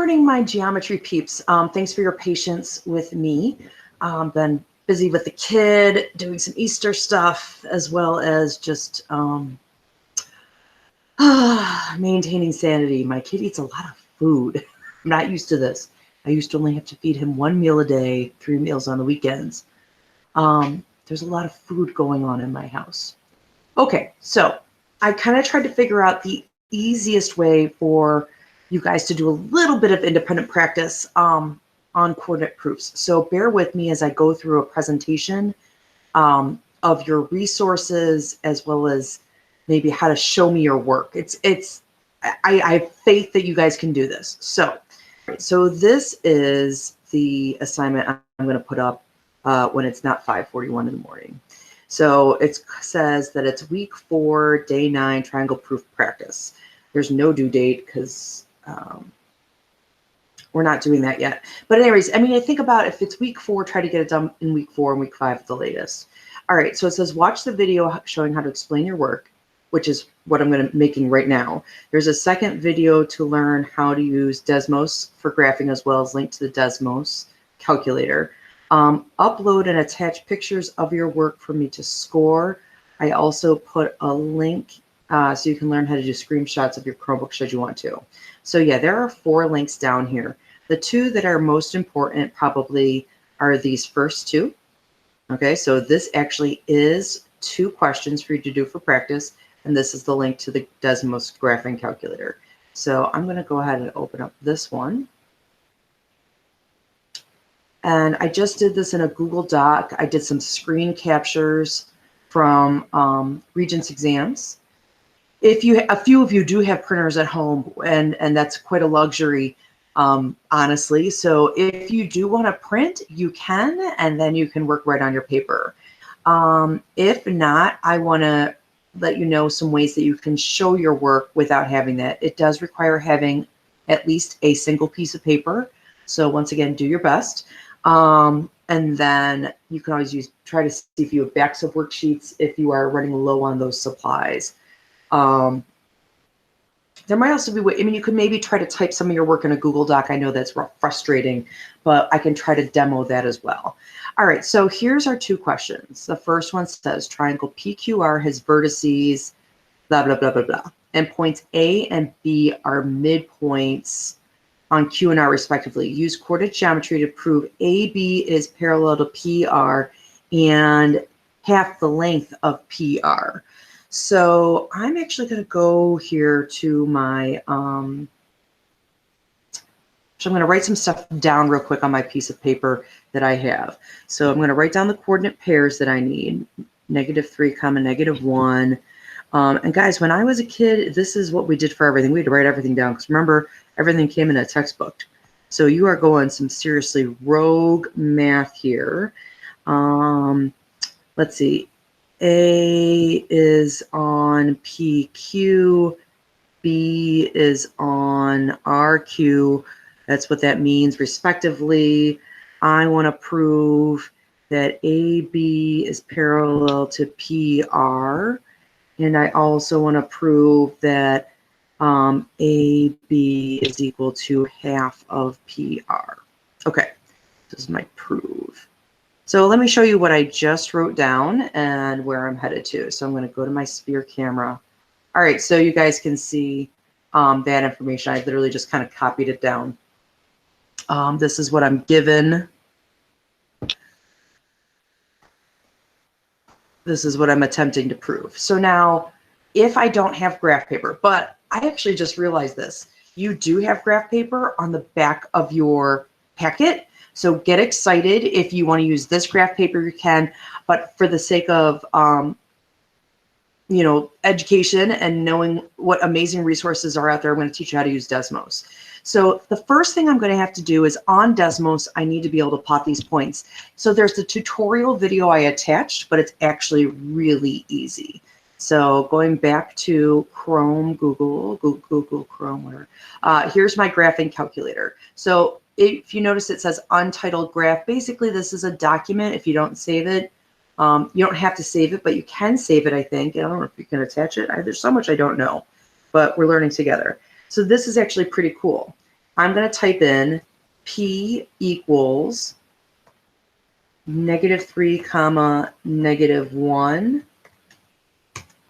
morning, my geometry peeps. Thanks for your patience with me. Been busy with the kid, doing some Easter stuff, as well as just maintaining sanity. My kid eats a lot of food. I'm not used to this. I used to only have to feed him 1 meal a day, 3 meals on the weekends. There's a lot of food going on in my house. Okay, so I kind of tried to figure out the easiest way for you guys to do a little bit of independent practice on coordinate proofs. So bear with me as I go through a presentation of your resources, as well as maybe how to show me your work. I have faith that you guys can do this. So this is the assignment I'm going to put up when it's not 5:41 in the morning. So it says that it's week 4, day 9, triangle proof practice. There's no due date because we're not doing that yet. But anyways, I mean, I think about if it's week 4, try to get it done in week 4 and week 5 at the latest. All right, so it says watch the video showing how to explain your work, which is what I'm making right now. There's a second video to learn how to use Desmos for graphing, as well as link to the Desmos calculator. Upload and attach pictures of your work for me to score. I also put a link so you can learn how to do screenshots of your Chromebook should you want to. So yeah, there are 4 links down here. The 2 that are most important probably are these first 2. Okay, so this actually is 2 questions for you to do for practice, and this is the link to the Desmos graphing calculator. So I'm going to go ahead and open up this one. And I just did this in a Google Doc. I did some screen captures from Regents exams. A few of you do have printers at home, and that's quite a luxury, honestly. So if you do want to print, you can, and then you can work right on your paper. If not, I want to let you know some ways that you can show your work without having that. It does require having at least a single piece of paper. So once again, do your best. And then you can always try to see if you have backs of worksheets if you are running low on those supplies. There might also be, I mean, you could maybe try to type some of your work in a Google Doc. I know that's frustrating, but I can try to demo that as well. All right, so here's our 2 questions. The first one says triangle PQR has vertices, blah, blah, blah, blah, blah. And points A and B are midpoints on Q and R respectively. Use coordinate geometry to prove AB is parallel to PR and half the length of PR. So I'm actually going to go here to my, so I'm going to write some stuff down real quick on my piece of paper that I have. So I'm going to write down the coordinate pairs that I need, -3, -1. And guys, when I was a kid, this is what we did for everything. We had to write everything down because remember, everything came in a textbook. So you are going some seriously rogue math here. Let's see. A is on PQ, B is on RQ. That's what that means respectively. I want to prove that AB is parallel to PR. And I also want to prove that AB is equal to half of PR. Okay, this is my prove. So let me show you what I just wrote down and where I'm headed to. So I'm going to go to my sphere camera. All right, so you guys can see that information. I literally just kind of copied it down. This is what I'm given. This is what I'm attempting to prove. So now, if I don't have graph paper, but I actually just realized this, you do have graph paper on the back of your packet. So get excited. If you want to use this graph paper, you can. But for the sake of, education and knowing what amazing resources are out there, I'm going to teach you how to use Desmos. So the first thing I'm going to have to do is on Desmos, I need to be able to plot these points. So there's the tutorial video I attached, but it's actually really easy. So going back to Chrome, Google Chrome, whatever. Here's my graphing calculator. So if you notice it says untitled graph, basically this is a document. If you don't save it, you don't have to save it, but you can save it, I think. I don't know if you can attach it. There's so much I don't know, but we're learning together. So this is actually pretty cool. I'm going to type in P equals -3 comma -1.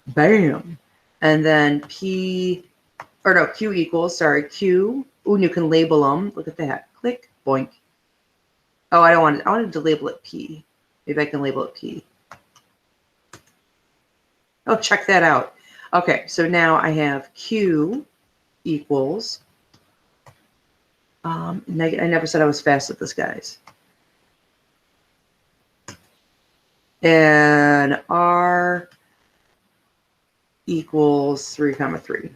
Bam. And then Q equals, sorry, Q. Ooh, and you can label them. Look at that. Click, boink. Oh, I wanted to label it P. Maybe I can label it P. Oh, check that out. Okay, so now I have Q equals, I never said I was fast at this, guys. And R equals 3 comma 3.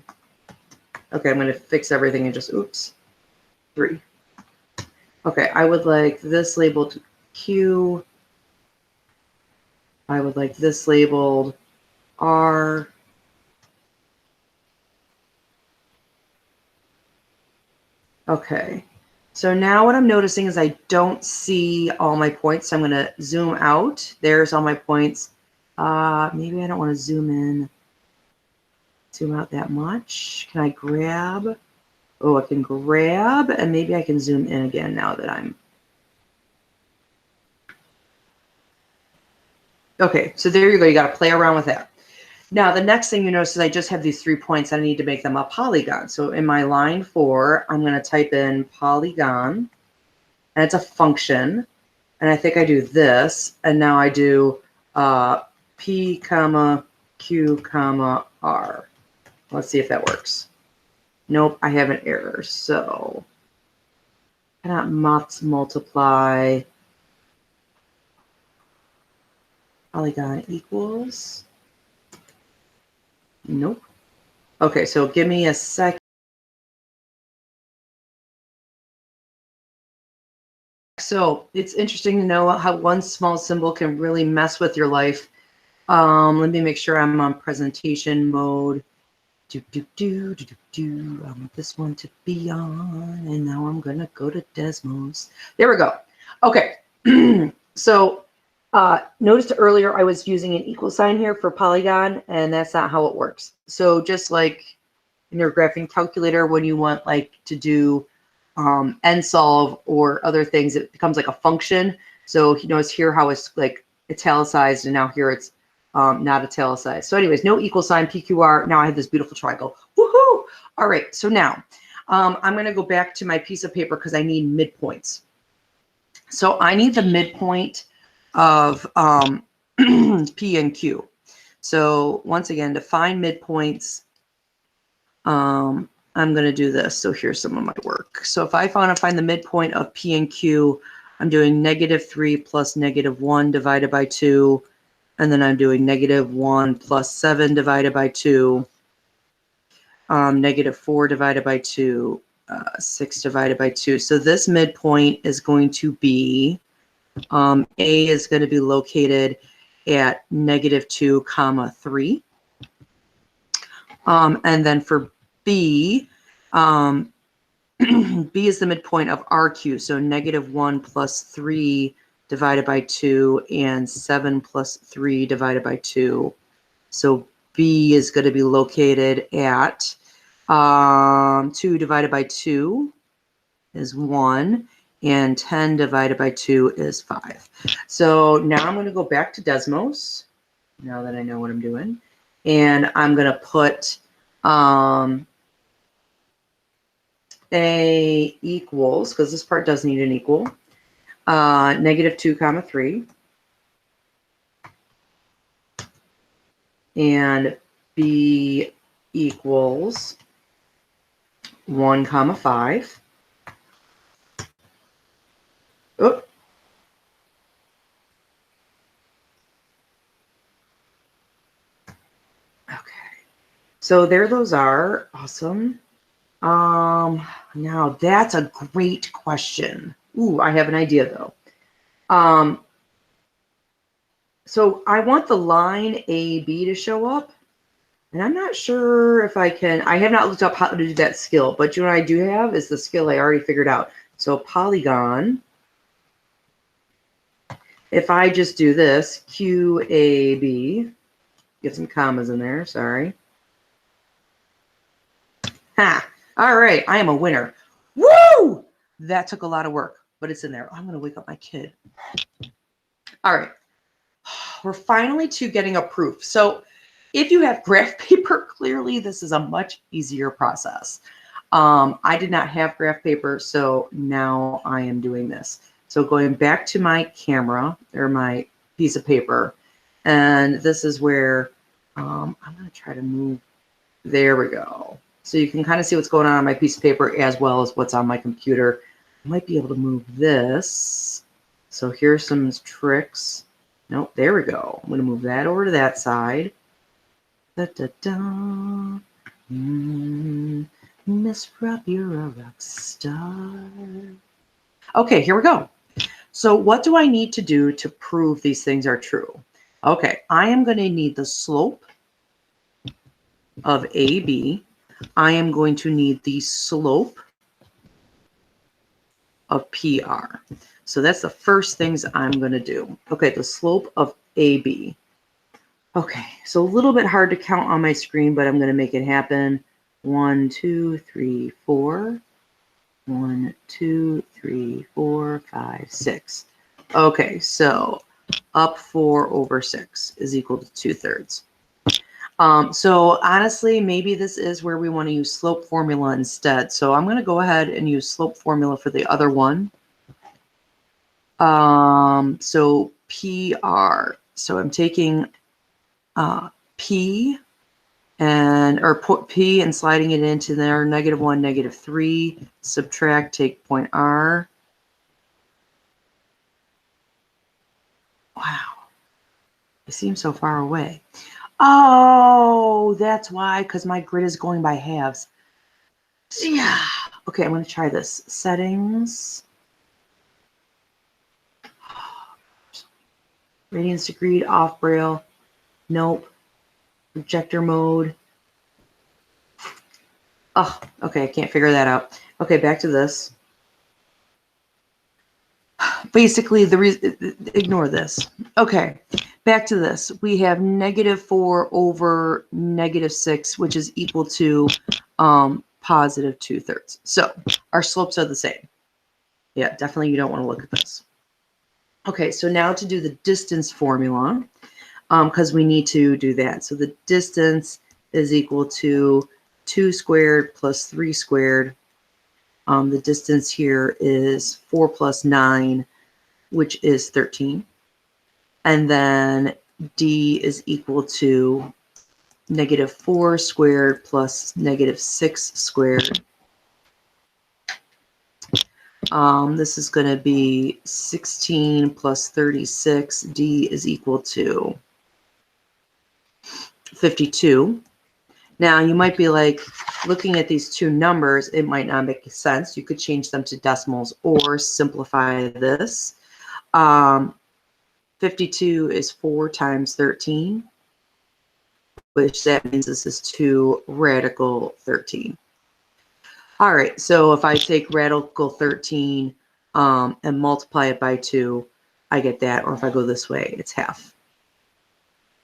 Okay, I'm going to fix everything and just, oops, 3. Okay, I would like this labeled Q. I would like this labeled R. Okay, so now what I'm noticing is I don't see all my points. So I'm going to zoom out. There's all my points. Maybe I don't want to zoom out that much. Can I grab? Oh, I can grab, and maybe I can zoom in again now that I'm. Okay, so there you go. You got to play around with that. Now, the next thing you notice is I just have these 3 points. I need to make them a polygon. So in my line 4, I'm going to type in polygon, and it's a function. And I think I do this, and now I do P comma Q comma R. Let's see if that works. Nope, I have an error. So cannot multiply polygon equals. Nope. Okay, so give me a second. So it's interesting to know how one small symbol can really mess with your life. Let me make sure I'm on presentation mode. I want this one to be on, and now I'm gonna go to Desmos. There we go. Okay, so noticed earlier I was using an equal sign here for polygon, and that's not how it works. So just like in your graphing calculator, when you want like to do end solve or other things, it becomes like a function. So you notice here how it's like italicized, and now here it's not italicized. So anyways, no equal sign, PQR. Now I have this beautiful triangle. Woohoo! All right, so now I'm going to go back to my piece of paper because I need midpoints. So I need the midpoint of P and Q. So once again, to find midpoints, I'm going to do this. So here's some of my work. So if I want to find the midpoint of P and Q, I'm doing -3 plus -1 divided by 2. And then I'm doing -1 plus 7 divided by 2. -4 divided by 2. 6 divided by 2. So this midpoint is going to be, A is going to be located at -2 comma 3. And then for B, B is the midpoint of RQ, so -1 plus 3 divided by 2 and 7 plus 3 divided by 2. So B is going to be located at 2 divided by 2 is 1, and 10 divided by 2 is 5. So now I'm going to go back to Desmos, now that I know what I'm doing, and I'm going to put A equals, because this part does need an equal, -2 comma 3, and B equals 1 comma 5. Oh. Okay. So there those are. Awesome. Now that's a great question. Ooh, I have an idea though. So I want the line AB to show up, and I'm not sure if I can. I have not looked up how to do that skill, but you know what I do have is the skill I already figured out. So polygon, if I just do this, QAB, get some commas in there, sorry. Ha! All right, I am a winner. Woo! That took a lot of work, but it's in there. I'm going to wake up my kid. All right. We're finally to getting a proof. So if you have graph paper, clearly this is a much easier process. I did not have graph paper, so now I am doing this. So going back to my camera or my piece of paper, and this is where I'm going to try to move. There we go. So you can kind of see what's going on my piece of paper as well as what's on my computer. I might be able to move this. So here's some tricks. Nope, there we go. I'm going to move that over to that side. Da, da, da. Miss Rob, you're a rock star. Okay, here we go. So what do I need to do to prove these things are true? Okay, I am going to need the slope of AB. I am going to need the slope of PR. So that's the first things I'm going to do. Okay, the slope of AB. Okay, so a little bit hard to count on my screen, but I'm going to make it happen. 1, 2, 3, 4. 1, 2, 3, 4, 5, 6. Okay, so up 4 over 6 is equal to 2/3. So honestly, maybe this is where we want to use slope formula instead. So I'm going to go ahead and use slope formula for the other one. So PR. So I'm taking P or put P and sliding it into there, -1, -3, subtract, take point R. Wow, it seems so far away. Oh, that's why, because my grid is going by halves. Yeah. Okay, I'm going to try this. Settings. Radiance degree, off braille. Nope. Projector mode. Oh, okay, I can't figure that out. Okay, back to this. Basically, ignore this. Okay, back to this. We have -4 over -6, which is equal to positive 2/3. So our slopes are the same. Yeah, definitely you don't want to look at this. Okay, so now to do the distance formula, because we need to do that. So the distance is equal to 2 squared plus 3 squared. The distance here is 4 plus 9, which is 13. And then D is equal to -4 squared plus -6 squared. This is going to be 16 plus 36. D is equal to 52. Now, you might be like, looking at these two numbers, it might not make sense. You could change them to decimals or simplify this. 52 is 4 times 13, which that means this is 2 radical 13. All right, so if I take radical 13 and multiply it by 2, I get that. Or if I go this way, it's half.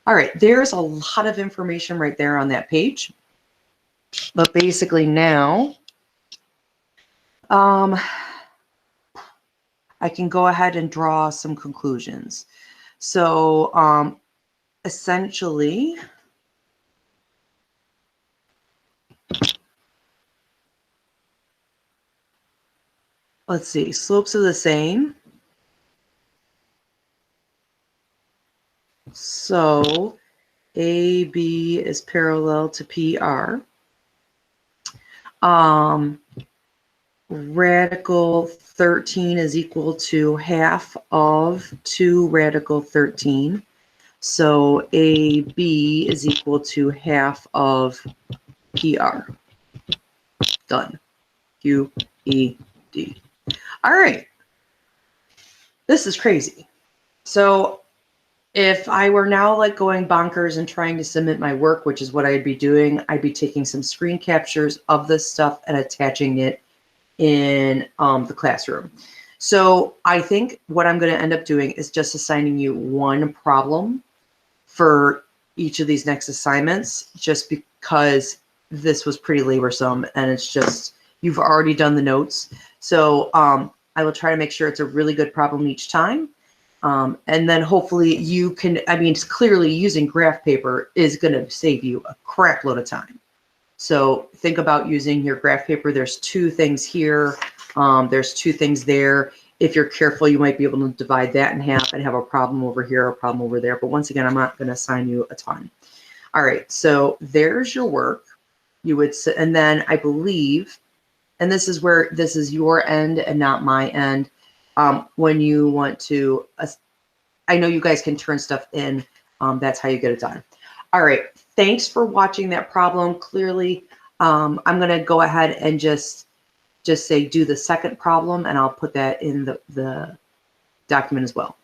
All right, there's a lot of information right there on that page. But basically now, I can go ahead and draw some conclusions. So essentially, let's see, slopes are the same. So AB is parallel to PR. Radical 13 is equal to half of 2 radical 13. So AB is equal to half of PR. Done. QED. All right. This is crazy. So if I were now like going bonkers and trying to submit my work, which is what I'd be doing, I'd be taking some screen captures of this stuff and attaching it in the classroom. So I think what I'm going to end up doing is just assigning you one problem for each of these next assignments, just because this was pretty laborsome and it's just, You've already done the notes. So I will try to make sure it's a really good problem each time. And then hopefully you can, I mean, clearly using graph paper is going to save you a crap load of time. So think about using your graph paper. There's 2 things here. There's 2 things there. If you're careful, you might be able to divide that in half and have a problem over here, a problem over there. But once again, I'm not going to assign you a ton. All right, so there's your work. You would, and then I believe, and this is where this is your end and not my end. When you want to, I know you guys can turn stuff in. That's how you get it done. All right, thanks for watching that problem. Clearly, I'm going to go ahead and just say do the second problem, and I'll put that in the document as well.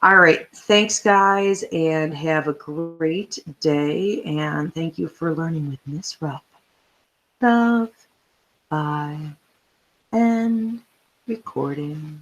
All right, thanks guys, and have a great day, and thank you for learning with Miss Rupp. Love, bye, and recording.